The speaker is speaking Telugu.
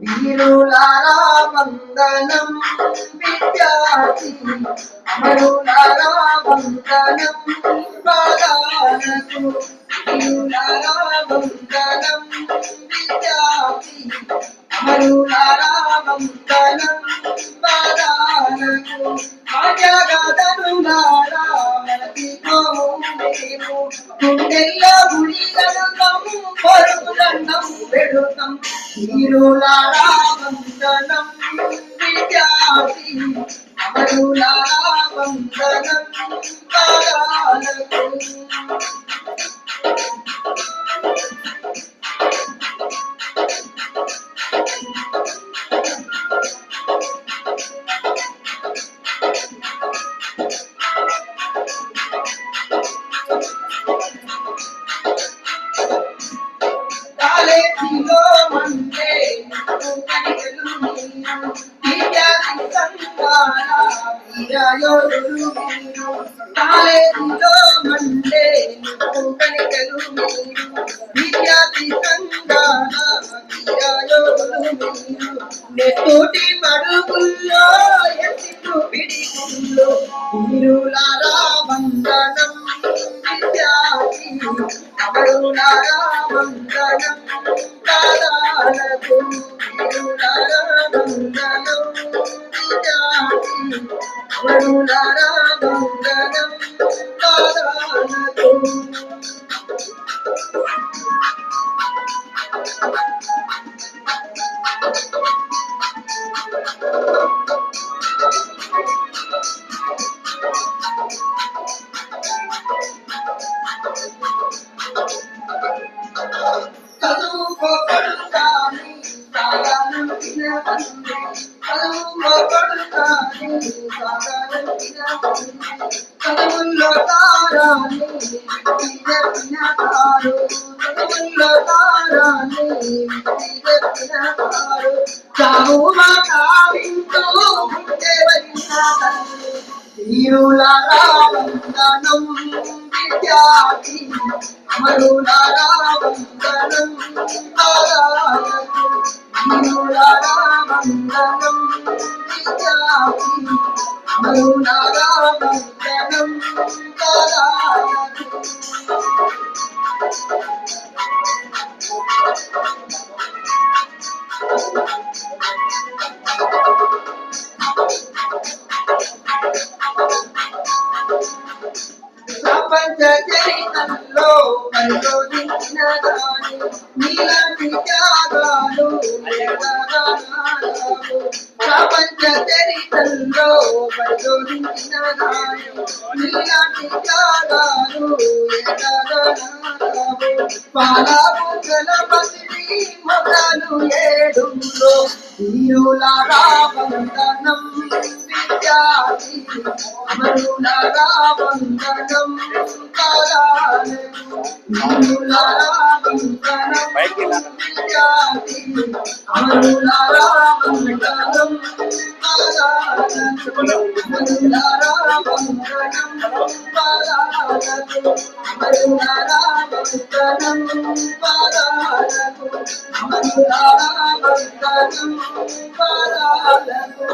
వీరులారా వందనం విద్యార్థి అమరులారా వందనం బాలలకు వీరులారా వందనం విద్యార్థి అమరులారా వందనం బాలలకు ఆజాగదనులారా గుండెల్లో గుడిగలుగం పరుగుదండం పెడుతాం వీరులారా వందనం విద్యార్థి అమరులారా వందనం బాలలకు కాలేజీలో మండే కనికలు విద్యార్థి సంఘాల వీరయోధులు మీరు కాలేజీలో మండే కనికలు విద్యార్థి సంఘాల వీరయోధులు మీరు నెత్తోటి మడుగుల్లో ఎత్తికు పిడిగుల్లో వీరులారా వందనం విద్యార్థి అమరులారా వందనం బాలలకు వీరులారా వందనం విద్యార్థి అమరులారా వందనం బాలలకు చదువుకోబడుతాని సాగానం తినబంది చదువుకోబడుతాని సాగానం తినబంది చదువుల్లో తారాని చెప్పినతారు చదువుల్లో తారాని చెప్పినతారు చావు మా కావింటూ వీరులారా వందనం విద్యార్థి అమరులారా వందనం బాలలకు వీరులారా వందనం విద్యార్థి అమరులారా వందనం బాలలకు ప్రపంచ చరిత్రలో పరిశోధించిన దాని నీలాంటి త్యాగాలు ప్రపంచ చరిత్రలో పరిశోధించిన దాని నీలాంటి త్యాగాలు పాలబుగ్గల పసిడి మొదలు ఏడులో వీరులారా వందనం విద్యార్థి అమరులారా వందనం బాలలకు వీరులారా వందనం విద్యార్థి అమరులారా వందనం బాలలకు అమరులారా వందనం బాలలకు అమరులారా వందనం బాలలకు అమరులారా వందనం బాలలకు